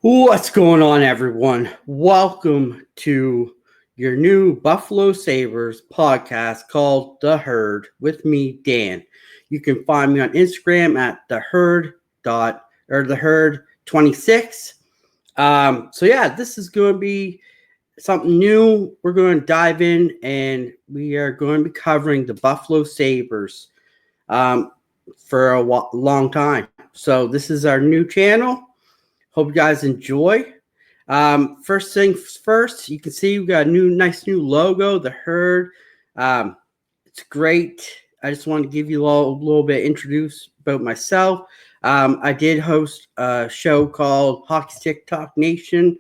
What's going on, everyone? Welcome to your new Buffalo Sabres podcast called The Herd with me, Dan. You can find me on Instagram at the herd26. This is going to be something new. We're going to dive in and we are going to be covering the Buffalo Sabres for a long time. So this is our new channel. Hope you guys enjoy. First things first, you can see we got a nice new logo, the Herd. It's great. I just wanted to give you a little bit introduce about myself. I did host a show called HockeyStickTalkNation.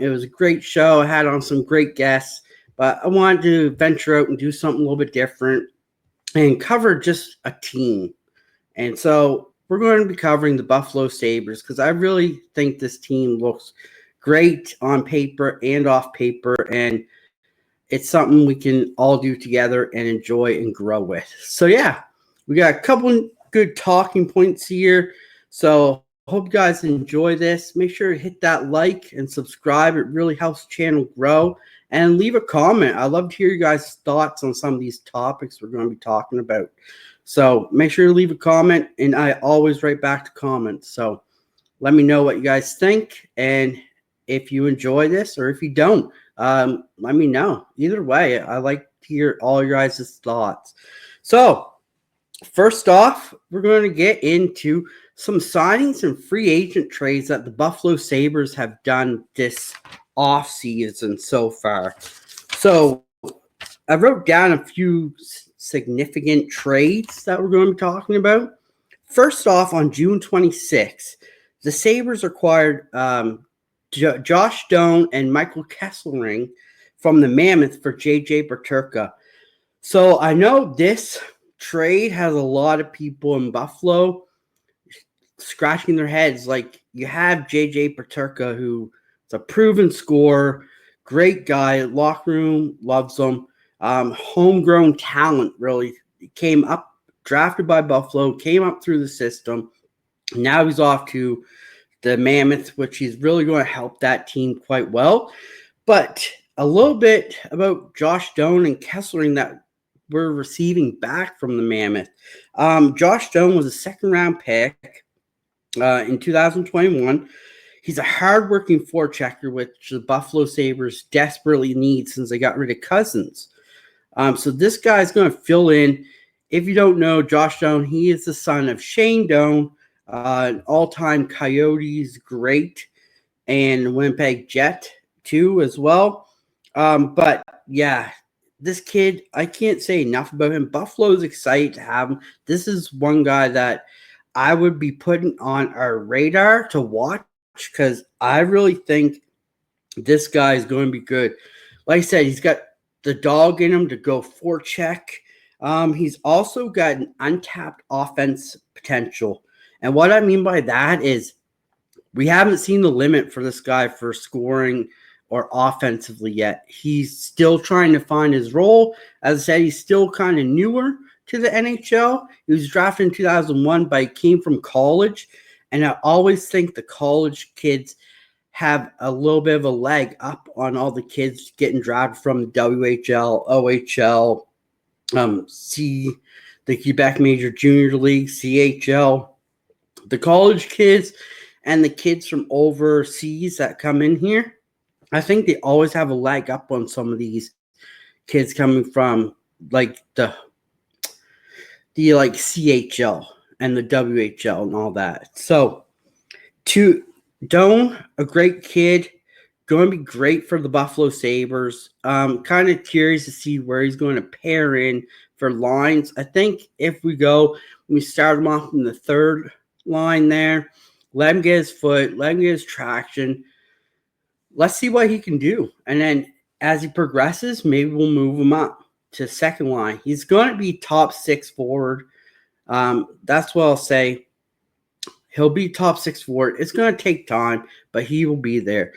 It was a great show. I had on some great guests, but I wanted to venture out and do something a little bit different and cover just a team. And so we're going to be covering the Buffalo Sabres because I really think this team looks great on paper and off paper, and it's something we can all do together and enjoy and grow with. So, yeah, we got a couple good talking points here. So, hope you guys enjoy this. Make sure to hit that like and subscribe. It really helps the channel grow. And leave a comment. I'd love to hear you guys' thoughts on some of these topics we're going to be talking about. So make sure to leave a comment, and I always write back to comments. So let me know what you guys think, and if you enjoy this or if you don't, let me know. Either way, I like to hear all your guys' thoughts. So first off, we're going to get into some signings and free agent trades that the Buffalo Sabres have done this offseason so far. So I wrote down a few significant trades that we're going to be talking about. First off, on June 26th, the Sabres acquired Josh Doan and Michael Kesselring from the Mammoth for J.J. Peterka. So I know this trade has a lot of people in Buffalo scratching their heads. Like, you have J.J. Peterka, who is a proven scorer, great guy, locker room loves him. Homegrown talent, really. He came up, drafted by Buffalo, came up through the system. Now he's off to the Mammoth, which he's really going to help that team quite well. But a little bit about Josh Doan and Kesselring that we're receiving back from the Mammoth. Josh Doan was a second-round pick in 2021. He's a hard-working forechecker, which the Buffalo Sabres desperately need since they got rid of Cousins. So this guy's going to fill in. If you don't know, Josh Doan, he is the son of Shane Doan, an all-time Coyotes great, and Winnipeg Jet too as well. But yeah, this kid, I can't say enough about him. Buffalo's excited to have him. This is one guy that I would be putting on our radar to watch because I really think this guy is going to be good. Like I said, he's got the dog in him to go forecheck. He's also got an untapped offense potential. And what I mean by that is we haven't seen the limit for this guy for scoring or offensively yet. He's still trying to find his role. As I said, he's still kind of newer to the NHL. He was drafted in 2001, but he came from college. And I always think the college kids have a little bit of a leg up on all the kids getting drafted from the WHL, OHL, the Quebec Major Junior League, CHL. The college kids and the kids from overseas that come in here, I think they always have a leg up on some of these kids coming from like the CHL and the WHL and all that. So to Doan, a great kid, going to be great for the Buffalo Sabres. Kind of curious to see where he's going to pair in for lines. I think if we start him off in the third line there, let him get his foot, let him get his traction. Let's see what he can do. And then as he progresses, maybe we'll move him up to second line. He's going to be top six forward. That's what I'll say. He'll be top six forward. It's going to take time, but he will be there.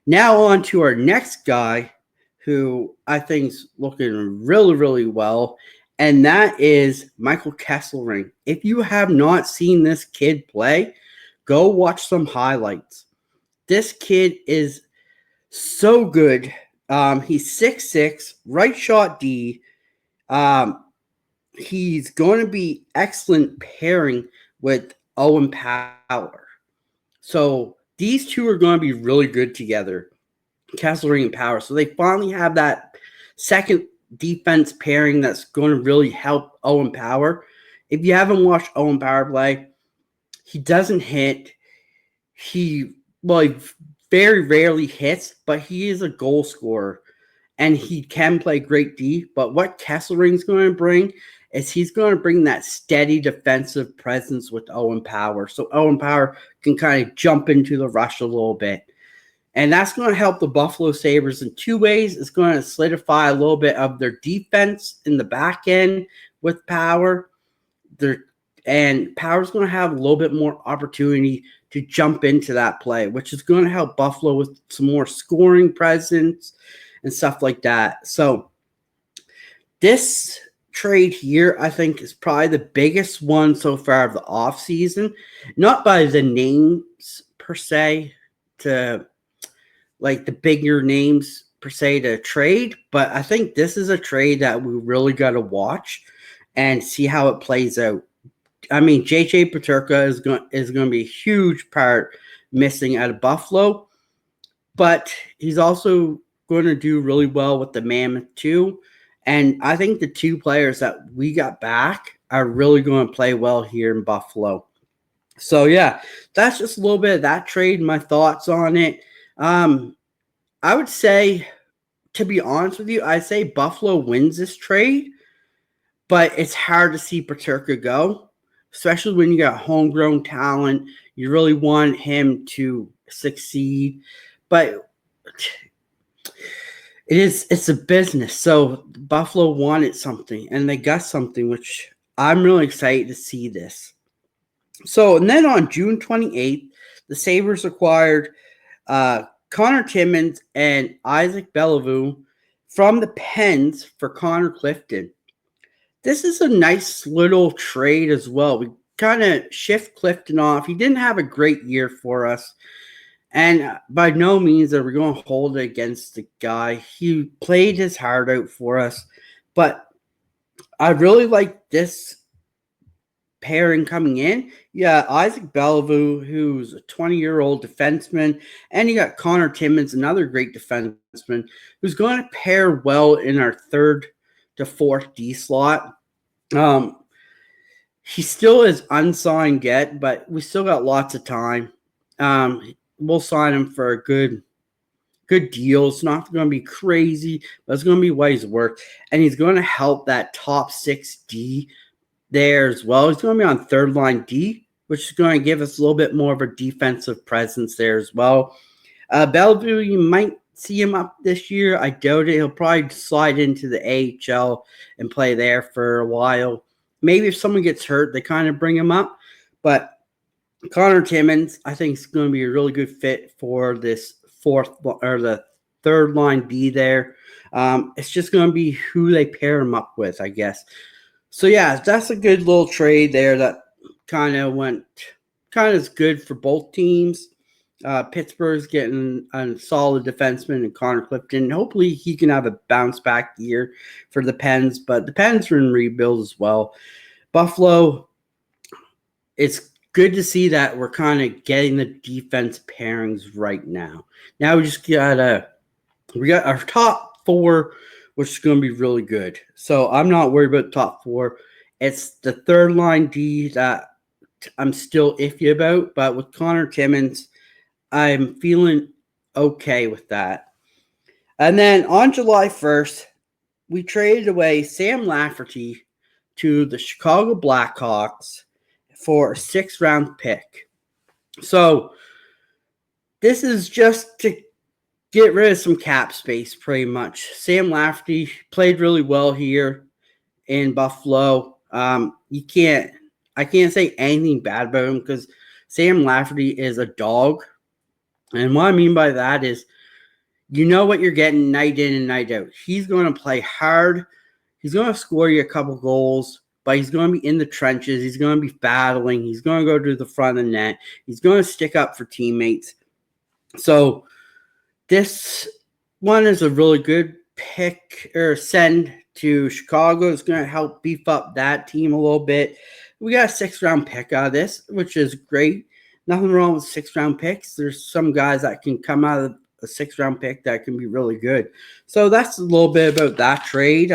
Now on to our next guy who I think is looking really, really well, and that is Michael Kesselring. If you have not seen this kid play, go watch some highlights. this kid is so good. He's 6'6", right shot D. He's going to be excellent pairing with Owen Power. So these two are going to be really good together, Kesselring and Power. So they finally have that second defense pairing that's going to really help Owen Power. If you haven't watched Owen Power play, he doesn't hit. He very rarely hits, but he is a goal scorer. And he can play great D. But what Kesselring's going to bring is he's going to bring that steady defensive presence with Owen Power. So Owen Power can kind of jump into the rush a little bit. And that's going to help the Buffalo Sabres in two ways. It's going to solidify a little bit of their defense in the back end with Power. And Power's going to have a little bit more opportunity to jump into that play, which is going to help Buffalo with some more scoring presence and stuff like that. So this trade here, I think, is probably the biggest one so far of the offseason. Not by the names per se, to like the bigger names per se to trade, but I think this is a trade that we really got to watch and see how it plays out. I mean, JJ Peterka is going to be a huge part missing out of Buffalo, but he's also going to do really well with the Mammoth too. And I think the two players that we got back are really going to play well here in Buffalo. So yeah, that's just a little bit of that trade, my thoughts on it. I would say, to be honest with you, I'd say Buffalo wins this trade, but it's hard to see Peterka go, especially when you got homegrown talent. You really want him to succeed, but it's a business. So Buffalo wanted something, and they got something, which I'm really excited to see this. So, and then on June 28th, the Sabres acquired Connor Timmins and Isaac Bellevue from the Pens for Connor Clifton. This is a nice little trade as well. We kind of shift Clifton off. He didn't have a great year for us. And by no means are we going to hold it against the guy. He played his heart out for us. But I really like this pairing coming in. Yeah, Isaac Bellevue, who's a 20-year-old defenseman, and you got Connor Timmins, another great defenseman, who's going to pair well in our third to fourth D slot. He still is unsigned yet, but we still got lots of time. We'll sign him for a good deal. It's not going to be crazy, but it's going to be what he's worth. And he's going to help that top 6D there as well. He's going to be on third line D, which is going to give us a little bit more of a defensive presence there as well. Bellevue, you might see him up this year. I doubt it. He'll probably slide into the AHL and play there for a while. Maybe if someone gets hurt, they kind of bring him up. But Connor Timmins, I think, is going to be a really good fit for this the third line D there. It's just going to be who they pair him up with, I guess. So yeah, that's a good little trade there that kind of is good for both teams. Pittsburgh's getting a solid defenseman in Connor Clifton. Hopefully he can have a bounce back year for the Pens, but the Pens are in rebuild as well. Buffalo, it's good to see that we're kind of getting the defense pairings right now. Now we got our top four, which is going to be really good. So I'm not worried about top four. It's the third line D that I'm still iffy about, but with Connor Timmins, I'm feeling okay with that. And then on July 1st, we traded away Sam Lafferty to the Chicago Blackhawks for a 6th-round pick. So this is just to get rid of some cap space, pretty much. Sam Lafferty played really well here in Buffalo. I can't say anything bad about him because Sam Lafferty is a dog. And what I mean by that is, you know what you're getting night in and night out. He's going to play hard. He's going to score you a couple goals, but he's going to be in the trenches. He's going to be battling. He's going to go to the front of the net. He's going to stick up for teammates. So this one is a really good pick or send to Chicago. It's going to help beef up that team a little bit. We got a 6th-round pick out of this, which is great. Nothing wrong with 6th-round picks. There's some guys that can come out of a 6th-round pick that can be really good. So that's a little bit about that trade.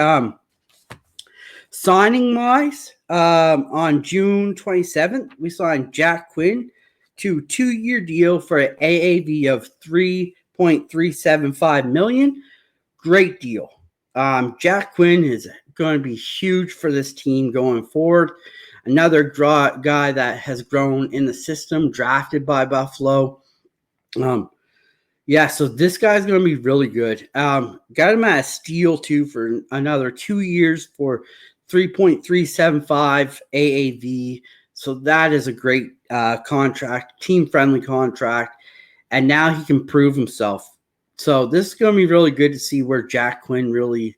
Signing-wise, on June 27th, we signed Jack Quinn to a 2-year deal for an AAV of $3.375 million. Great deal. Jack Quinn is going to be huge for this team going forward. Another guy that has grown in the system, drafted by Buffalo. So this guy's going to be really good. Got him at a steal, too, for another 2 years for $3.375 AAV. So that is a great contract, team-friendly contract. And now he can prove himself. So this is going to be really good to see where Jack Quinn really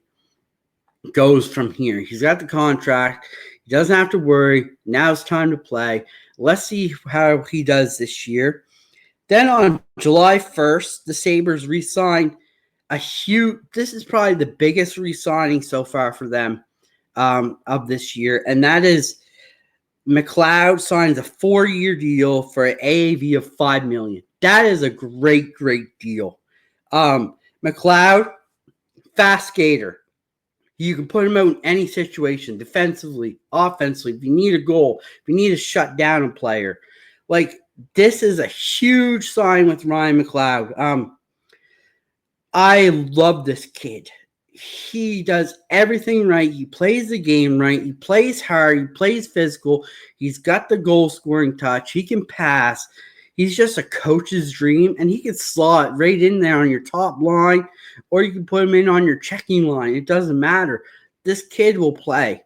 goes from here. He's got the contract. He doesn't have to worry. Now it's time to play. Let's see how he does this year. Then on July 1st, the Sabres re-signed this is probably the biggest re-signing so far for them of this year. And that is McLeod signs a 4-year deal for an AAV of $5 million. That is a great, great deal. McLeod, fast skater. You can put him out in any situation, defensively, offensively. If you need a goal, if you need to shut down a player. This is a huge sign with Ryan McLeod. I love this kid. He does everything right. He plays the game right. He plays hard. He plays physical. He's got the goal-scoring touch. He can pass. He's just a coach's dream, and he can slot right in there on your top line, or you can put him in on your checking line. It doesn't matter. This kid will play.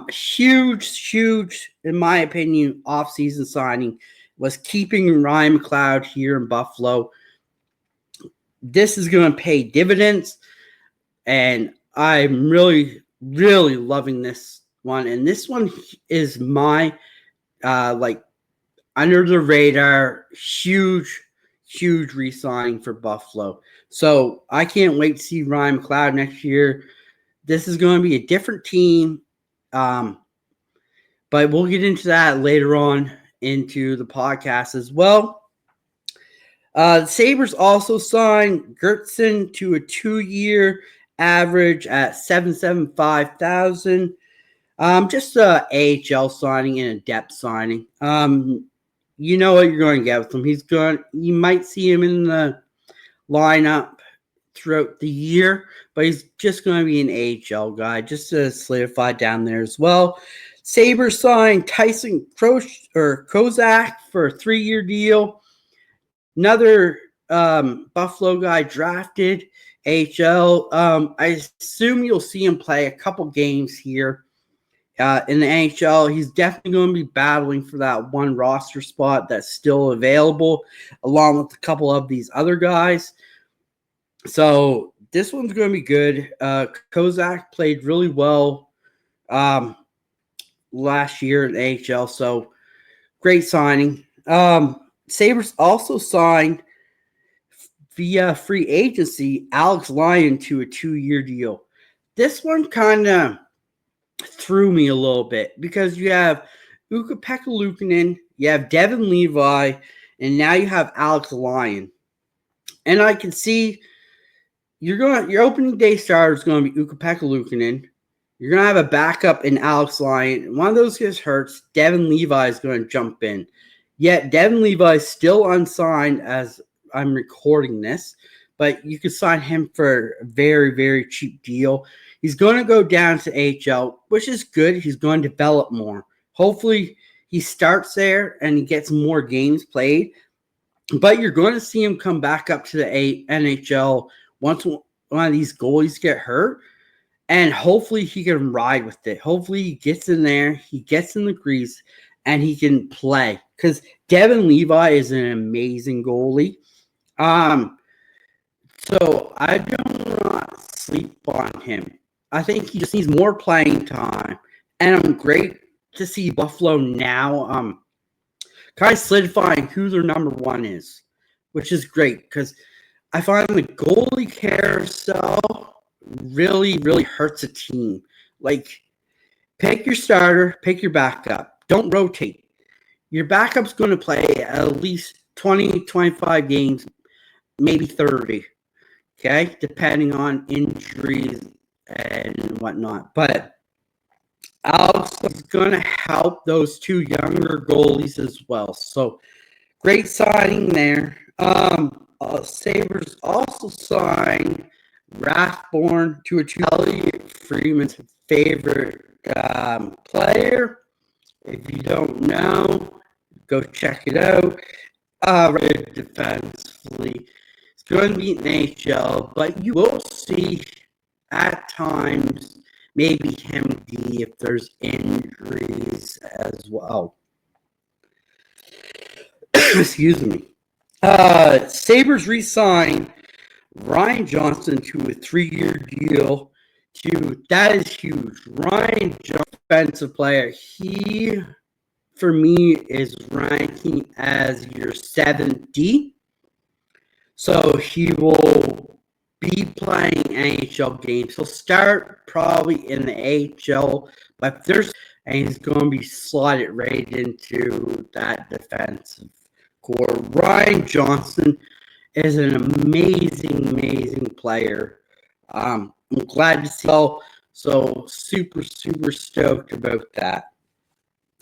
Huge, in my opinion, off-season signing was keeping Ryan McLeod here in Buffalo. This is going to pay dividends, and I'm really, really loving this one. And this one is my, under the radar, huge re-signing for Buffalo. So I can't wait to see Ryan McLeod next year. This is going to be a different team, but we'll get into that later on into the podcast as well. The Sabres also signed Gertson to a 2-year average at $775,000. Just a AHL signing and a depth signing. You know what you're going to get with him. You might see him in the lineup throughout the year, but he's just going to be an AHL guy, just to solidify down there as well. Sabres signed Tyson Kozak for a 3-year deal. Another Buffalo guy drafted AHL. I assume you'll see him play a couple games here in the NHL. He's definitely going to be battling for that one roster spot that's still available, along with a couple of these other guys. So this one's going to be good. Kozak played really well last year in the AHL, so great signing. Sabres also signed via free agency Alex Lyon to a 2-year deal. This one kind of threw me a little bit because you have Ukko-Pekka Luukkonen, you have Devin Levi, and now you have Alex Lyon. And I can see your opening day starter is going to be Ukko-Pekka Luukkonen. You're going to have a backup in Alex Lyon. One of those gets hurt, Devin Levi is going to jump in. Yet Devin Levi is still unsigned as I'm recording this, but you could sign him for a very, very cheap deal. He's going to go down to AHL, which is good. He's going to develop more. Hopefully he starts there and he gets more games played, but you're going to see him come back up to the NHL once one of these goalies get hurt, and hopefully he can ride with it. Hopefully he gets in there, he gets in the crease, and he can play. Because Devin Levi is an amazing goalie. So I do not sleep on him. I think he just needs more playing time. And I'm great to see Buffalo now kind of solidifying who their number one is. which is great because I find the goalie carousel really, really hurts a team. Like, pick your starter, pick your backup. Don't rotate. Your backup's going to play at least 20, 25 games, maybe 30, okay, depending on injuries and whatnot. But Alex is going to help those two younger goalies as well. So great signing there. Sabres also signed Rathborn to a Elliot Freeman's favorite player. If you don't know, go check it out. Defensively, it's going to be an NHL, but you will see at times maybe him D if there's injuries as well. Excuse me. Sabres re-signed Ryan Johnson to a 3-year deal. That is huge. Ryan Johnson, defensive player. He, for me, is ranking as your 7th D. So he will be playing NHL games. He'll start probably in the AHL, but and he's going to be slotted right into that defensive core. Ryan Johnson is an amazing, amazing player. I'm glad to see. So super, super stoked about that.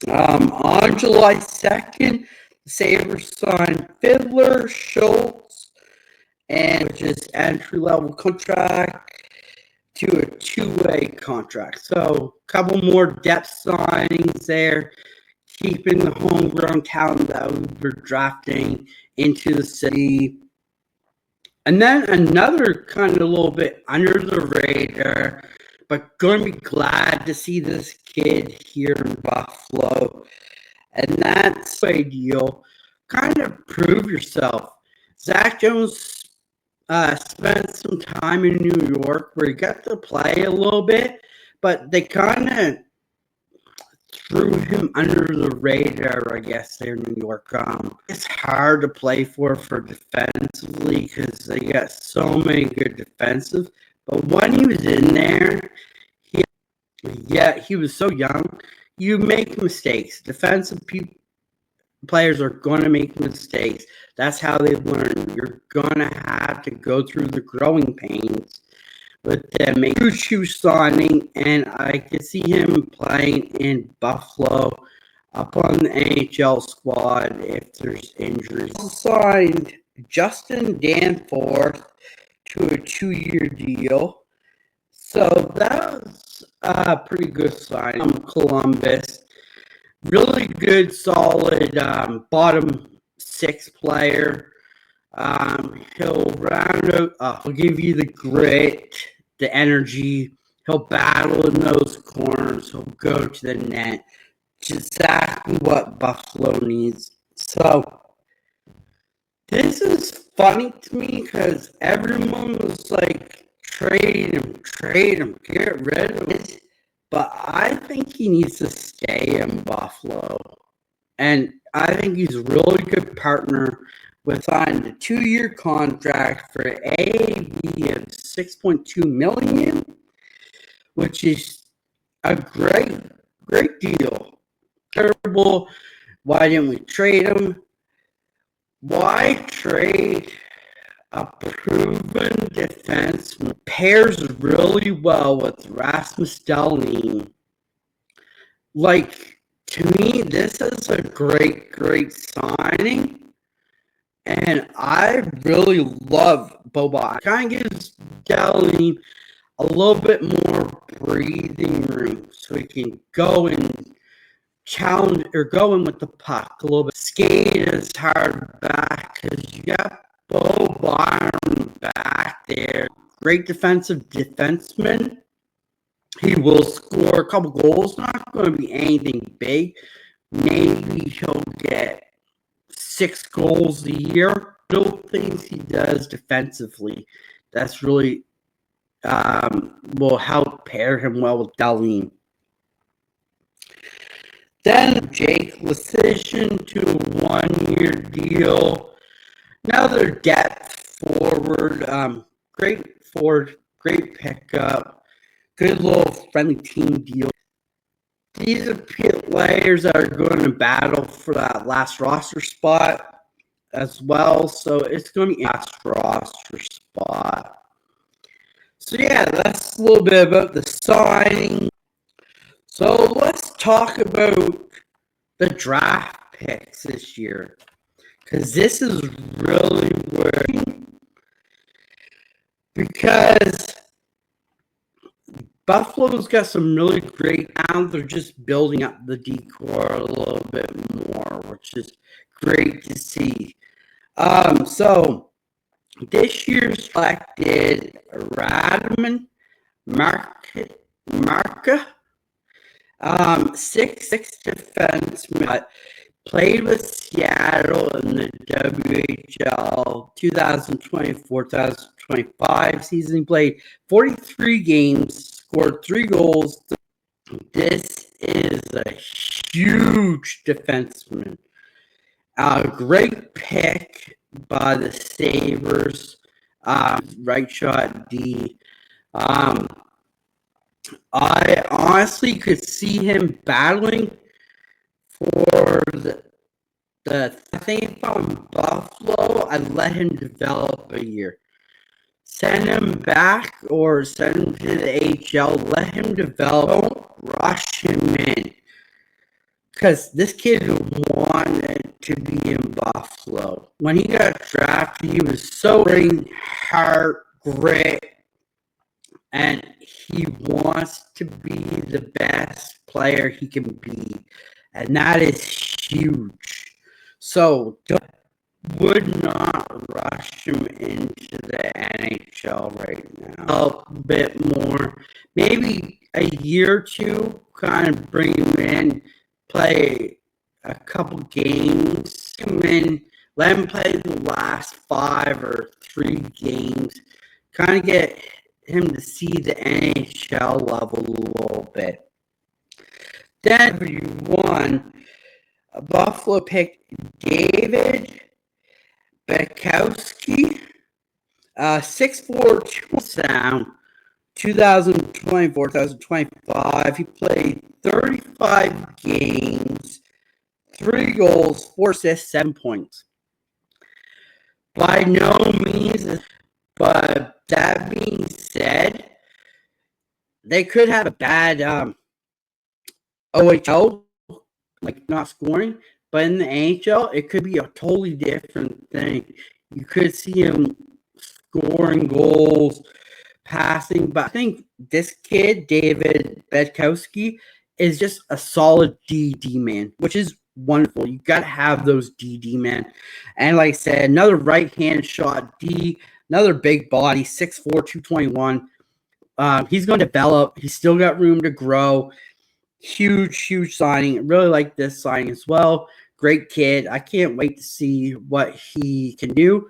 On July 2nd, the Sabres signed Fiddler Schultz, which is entry-level contract to a 2-way contract. So a couple more depth signings there, keeping the homegrown talent that we were drafting into the city. And then another kind of a little bit under the radar, but going to be glad to see this kid here in Buffalo. And that's a deal. Kind of prove yourself. Zach Jones spent some time in New York where he got to play a little bit, but they kind of threw him under the radar, I guess, there in New York. It's hard to play for defensively because they got so many good defensive. But when he was in there, he was so young. You make mistakes. Defensive players are going to make mistakes. That's how they learn. You're going to have to go through the growing pains with them. A huge signing, and I could see him playing in Buffalo up on the NHL squad if there's injuries. Signed Justin Danforth to a 2-year deal. So that was a pretty good sign. Columbus. Really good, solid bottom 6 player. He'll round out, he'll give you the grit, the energy. He'll battle in those corners. He'll go to the net. It's exactly what Buffalo needs. So this is funny to me because everyone was like, trade him, get rid of it. But I think he needs to stay in Buffalo. And I think he's a really good partner with signed a 2-year contract for AAV of $6.2 million, which is a great deal. Terrible. Why didn't we trade him? Why trade a proven defenseman? Pairs really well with Rasmus Dahlin. Like, to me, this is a great signing. And I really love Boba. Kind of gives Dahlin a little bit more breathing room so he can go and challenge or go in with the puck a little bit. Skate is hard back because you got Bo Byron back there. Great defenseman. He will score a couple goals. Not going to be anything big. Maybe he'll get 6 goals a year. Little things he does defensively. That's really will help pair him well with Dahlin. Then Jake Leschyshyn to a 1-year deal. Another depth forward, great forward, great pickup, good little friendly team deal. These are players that are going to battle for that last roster spot as well. So it's going to be a last roster spot. So yeah, that's a little bit about the signing. So let's talk about the draft picks this year, because this is really working. Because Buffalo's got some really great talent. They're just building up the decor a little bit more, which is great to see. So this year selected Radman Marka, 6'6" defenseman, played with Seattle in the WHL 2024-2025 season. He played 43 games, scored 3 goals. This is a huge defenseman. A great pick by the Sabres. Right shot D. I honestly could see him battling for the thing from Buffalo. I'd let him develop a year. Send him back or send him to the AHL. Let him develop. Don't rush him in. Because this kid wanted to be in Buffalo. When he got drafted, he was so heart, grit, and he wants to be the best player he can be. And that is huge. So would not rush him into the NHL right now. A bit more. Maybe a year or two, kind of bring him in, play a couple games, come in, let him play the last 5 or 3 games, kind of get him to see the NHL level a little bit. Then one, Buffalo picked David Bekowski, 6'4", 2024-2025. He played 35 games, 3 goals, 4 assists, 7 points. By no means, but that being said, they could have a bad OHL, like not scoring, but in the NHL, it could be a totally different thing. You could see him scoring goals, passing, but I think this kid, David Bedkowski, is just a solid DD man, which is wonderful. You got to have those DD man. And like I said, another right-hand shot D, another big body, 6'4", 221. He's going to develop. He's still got room to grow. Huge signing. Really like this signing as well. Great kid. I can't wait to see what he can do.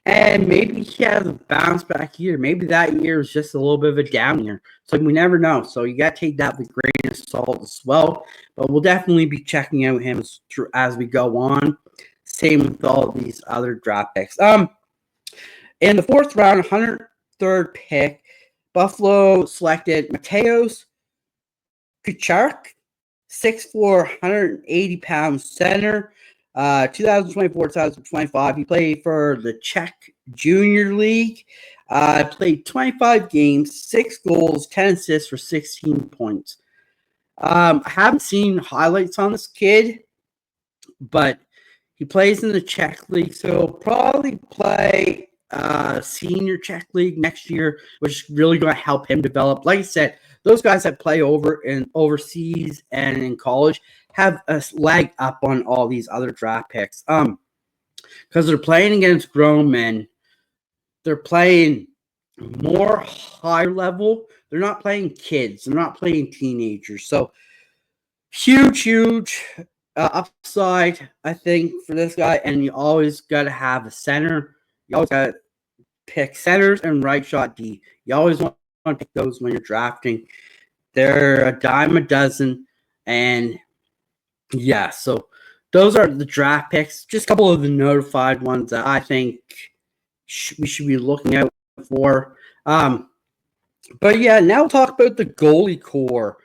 And maybe he has a bounce back year. Maybe that year is just a little bit of a down year. So we never know. So you got to take that with a grain of salt as well. But we'll definitely be checking out him as we go on. Same with all these other draft picks. In the 4th round, 103rd pick, Buffalo selected Mateusz Kucharek, 6'4", 180-pound center. 2024-2025, he played for the Czech Junior League. Played 25 games, 6 goals, 10 assists for 16 points. I haven't seen highlights on this kid, but he plays in the Czech League, so he'll probably play senior Czech League next year, which is really going to help him develop. Like I said, those guys that play overseas and in college have a leg up on all these other draft picks. Because they're playing against grown men. They're playing more high level. They're not playing kids. They're not playing teenagers. So huge upside, I think, for this guy. And you always got to have a center. You always got to pick centers and right shot D. You always want to pick those when you're drafting. They're a dime a dozen. And yeah, so those are the draft picks. Just a couple of the notified ones that I think we should be looking out for. But yeah, now we'll talk about the goalie core.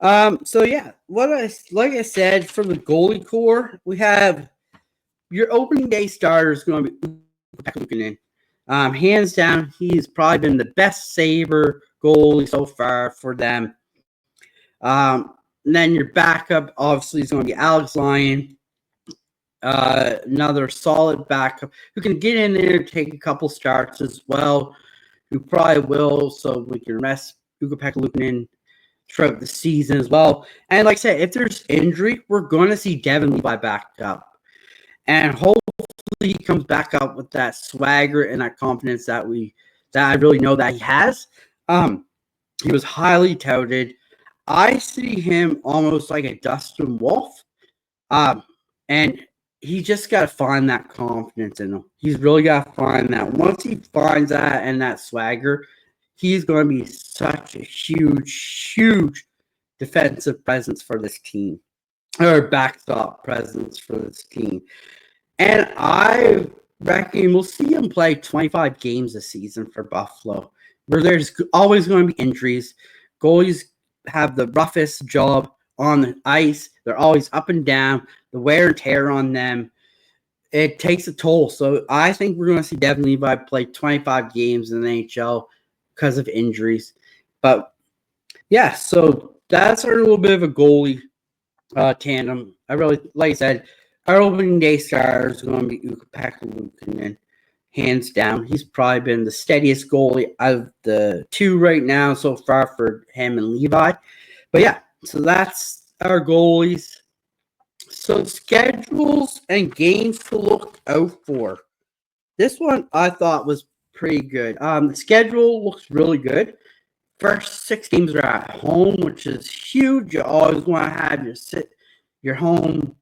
So yeah, like I said, for the goalie core, we have your opening day starter is going to be Luukkonen. Hands down, he's probably been the best Sabre goalie so far for them. And then your backup, obviously, is going to be Alex Lyon. Another solid backup who can get in there, take a couple starts as well, who probably will, so we can rest Ukko-Pekka Luukkonen throughout the season as well. And like I said, if there's injury, we're going to see Devin Levi back up. And hopefully he comes back up with that swagger and that confidence that I really know that he has. He was highly touted. I see him almost like a Dustin Wolf. And he just got to find that confidence in him. He's really got to find that. Once he finds that and that swagger, he's going to be such a huge, huge defensive presence for this team, or backstop presence for this team. And I reckon we'll see him play 25 games this season for Buffalo, where there's always going to be injuries. Goalies have the roughest job on the ice. They're always up and down. The wear and tear on them, it takes a toll. So I think we're going to see Devin Levi play 25 games in the NHL because of injuries. But yeah, so that's our little bit of a goalie tandem. I really, like I said, our opening day starter is going to be Ukko-Pekka Luukkonen, hands down. He's probably been the steadiest goalie out of the two right now so far for him and Levi. But yeah, so that's our goalies. So schedules and games to look out for. This one I thought was pretty good. The schedule looks really good. First 6 games are at home, which is huge. You always want to have your home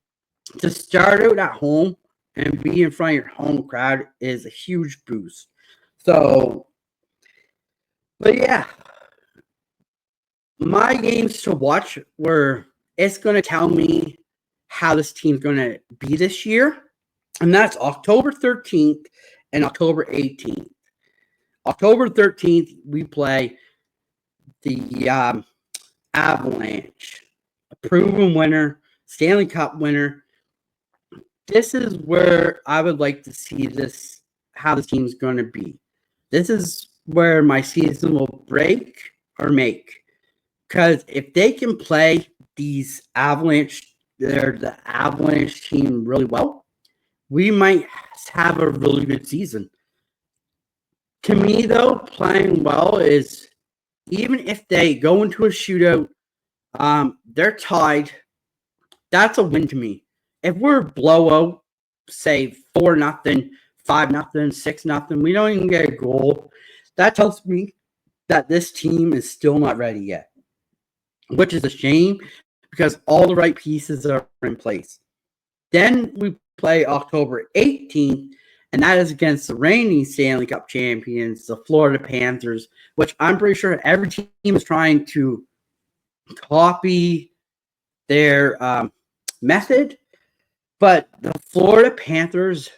to start out at home and be in front of your home crowd is a huge boost. So, but yeah, my games to watch it's going to tell me how this team's going to be this year. And that's October 13th and October 18th. October 13th, we play the Avalanche, a proven winner, Stanley Cup winner. This is where I would like to see how this team's going to be. This is where my season will break or make. Because if they can play these the Avalanche team really well, we might have a really good season. To me, though, playing well is, even if they go into a shootout, they're tied, that's a win to me. If we're blowout, say 4-0, 5-0, 6-0, we don't even get a goal, that tells me that this team is still not ready yet, which is a shame because all the right pieces are in place. Then we play October 18th, and that is against the reigning Stanley Cup champions, the Florida Panthers, which I'm pretty sure every team is trying to copy their method. But the Florida Panthers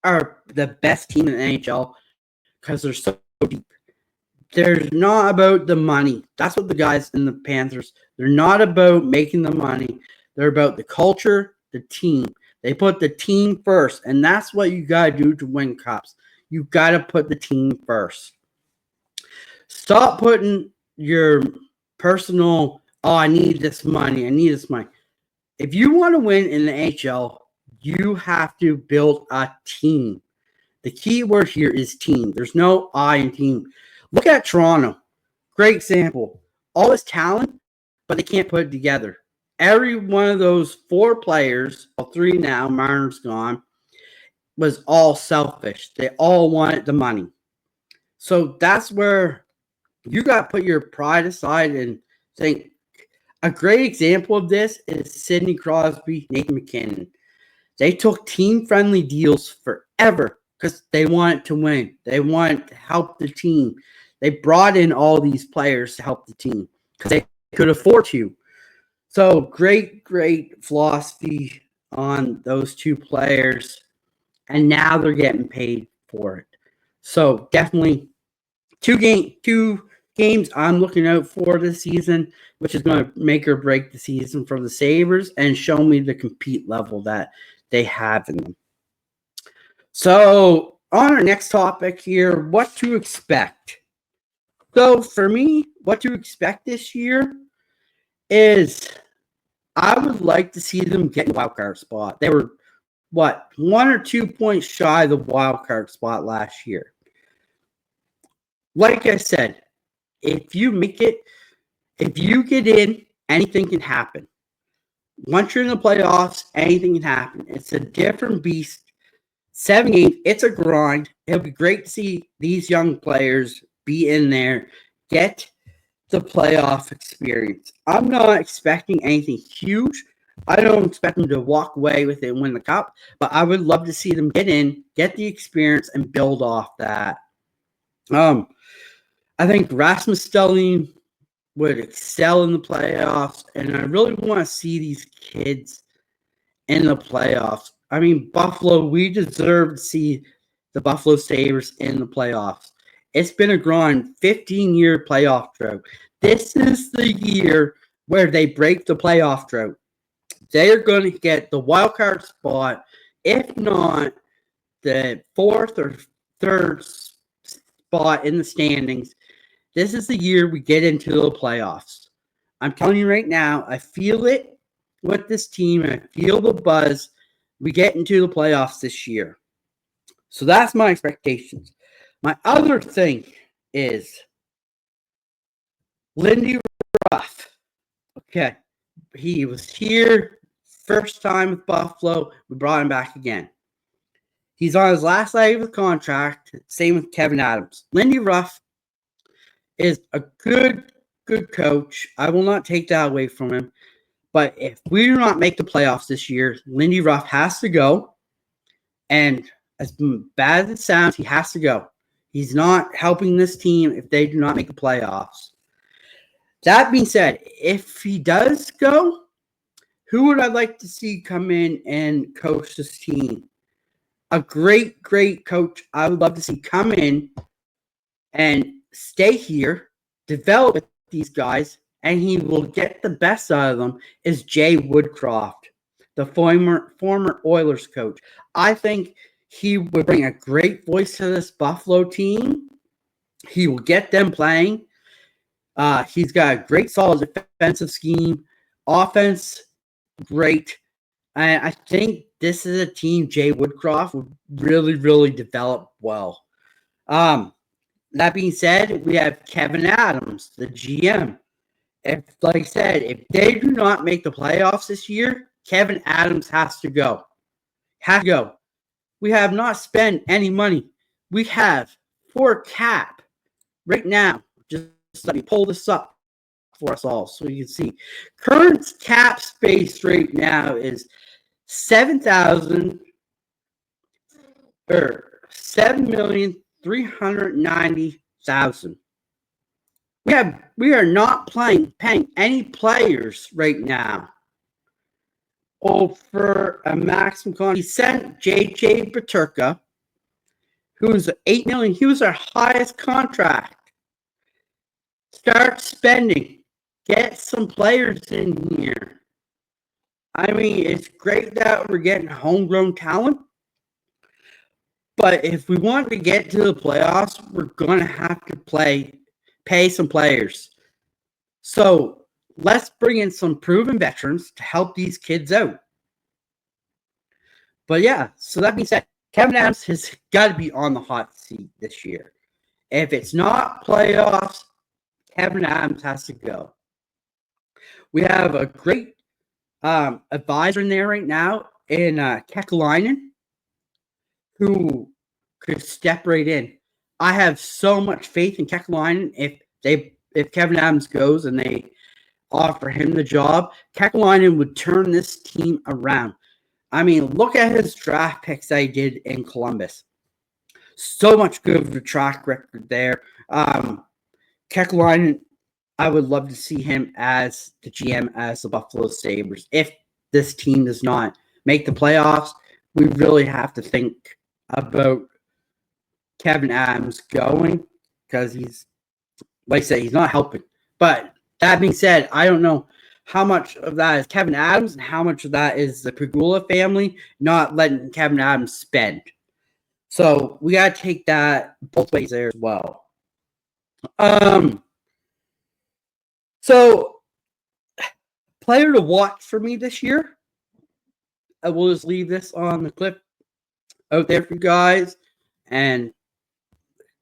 are the best team in the NHL because they're so deep. They're not about the money. That's what the guys in the Panthers, they're not about making the money. They're about the culture, the team. They put the team first, and that's what you got to do to win cups. You got to put the team first. Stop putting your personal, I need this money. If you want to win in the NHL, you have to build a team. The key word here is team. There's no I in team. Look at Toronto. Great example. All this talent, but they can't put it together. Every one of those 4 players, 3 now, Marner's gone, was all selfish. They all wanted the money. So that's where you got to put your pride aside and think. A great example of this is Sidney Crosby, Nathan McKinnon. They took team-friendly deals forever because they wanted to win. They wanted to help the team. They brought in all these players to help the team because they could afford to. So great philosophy on those two players, and now they're getting paid for it. So definitely two games I'm looking out for this season, which is going to make or break the season for the Sabres and show me the compete level that they have in them. So on our next topic here, what to expect. So for me, what to expect this year is I would like to see them get a wild card spot. They were, 1 or 2 points shy of the wild card spot last year. Like I said, if you get in, anything can happen. Once you're in the playoffs, anything can happen. It's a different beast. 7 games, it's a grind. It'll be great to see these young players be in there, get the playoff experience. I'm not expecting anything huge. I don't expect them to walk away with it and win the cup, but I would love to see them get in, get the experience, and build off that. I think Rasmus Dahlin would excel in the playoffs, and I really want to see these kids in the playoffs. I mean, Buffalo, we deserve to see the Buffalo Sabres in the playoffs. It's been a grind, 15-year playoff drought. This is the year where they break the playoff drought. They're going to get the wild card spot, if not the 4th or 3rd spot in the standings. This is the year we get into the playoffs. I'm telling you right now, I feel it with this team. I feel the buzz. We get into the playoffs this year. So that's my expectations. My other thing is Lindy Ruff. Okay. He was here first time with Buffalo. We brought him back again. He's on his last leg of the contract. Same with Kevin Adams. Lindy Ruff is a good coach. I will not take that away from him. But if we do not make the playoffs this year, Lindy Ruff has to go. And as bad as it sounds, he has to go. He's not helping this team if they do not make the playoffs. That being said, if he does go, who would I like to see come in and coach this team? A great coach I would love to see come in and stay here, develop with these guys, and he will get the best out of them, is Jay Woodcroft, the former Oilers coach. I think he would bring a great voice to this Buffalo team. He will get them playing. He's got a great, solid defensive scheme. Offense, great. And I think this is a team Jay Woodcroft would really develop well. That being said, we have Kevin Adams, the GM. Like I said, if they do not make the playoffs this year, Kevin Adams has to go. Has to go. We have not spent any money. We have for cap right now. Just let me pull this up for us all so you can see. Current cap space right now is $7,390,000. We are not paying any players right now over a maximum contract. He sent JJ Peterka, who's $8 million. He was our highest contract. Start spending. Get some players in here. I mean, it's great that we're getting homegrown talent. But if we want to get to the playoffs, we're going to have to pay some players. So let's bring in some proven veterans to help these kids out. But yeah, so that being said, Kevin Adams has got to be on the hot seat this year. If it's not playoffs, Kevin Adams has to go. We have a great advisor in there right now in Kekalainen, who could step right in. I have so much faith in Kekalainen. If Kevin Adams goes and they offer him the job, Kekalainen would turn this team around. I mean, look at his draft picks that he did in Columbus. So much good of a track record there. Kekalainen, I would love to see him as the GM as the Buffalo Sabres if this team does not make the playoffs, we really have to think about Kevin Adams going, because he's, like I said, he's not helping. But that being said, I don't know how much of that is Kevin Adams and how much of that is the Pegula family not letting Kevin Adams spend. So we got to take that both ways there as well. So player to watch for me this year, I will just leave this on the clip out there for you guys and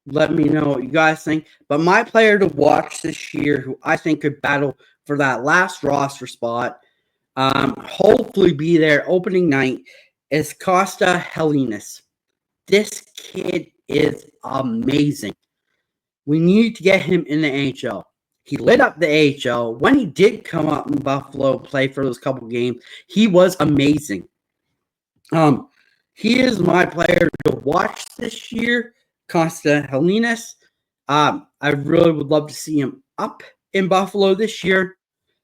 let me know what you guys think. But my player to watch this year, who I think could battle for that last roster spot, hopefully be there opening night, is Costa Helinas. This kid is amazing. We need to get him in the AHL. He lit up the AHL. When he did come up in Buffalo, play for those couple games, he was amazing. He is my player to watch this year, Costa Helinas. I really would love to see him up in Buffalo this year.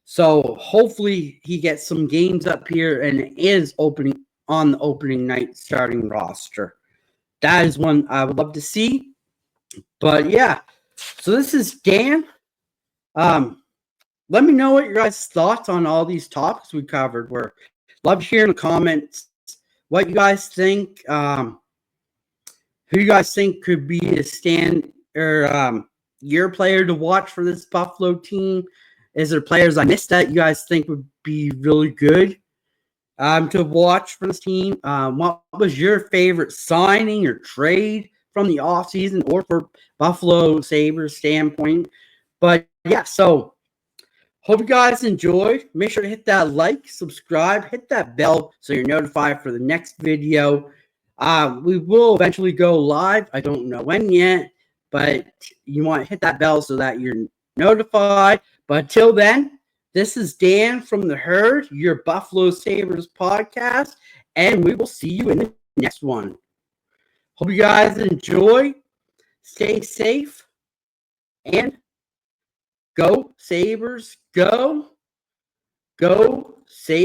So hopefully he gets some games up here and is opening on the opening night starting roster. That is one I would love to see. But yeah, so this is Dan. Let me know what your guys' thoughts on all these topics we covered were. Love to hear in the comments what you guys think. Who you guys think could be a stand or your player to watch for this Buffalo team? Is there players I missed that you guys think would be really good to watch for this team? What was your favorite signing or trade from the offseason or for Buffalo Sabres standpoint? But yeah, so hope you guys enjoyed. Make sure to hit that like, subscribe, hit that bell so you're notified for the next video. We will eventually go live. I don't know when yet, but you want to hit that bell so that you're notified. But until then, this is Dan from The Herd, your Buffalo Sabres podcast, and we will see you in the next one. Hope you guys enjoy. Stay safe, and go Sabres, go. Go Sabres.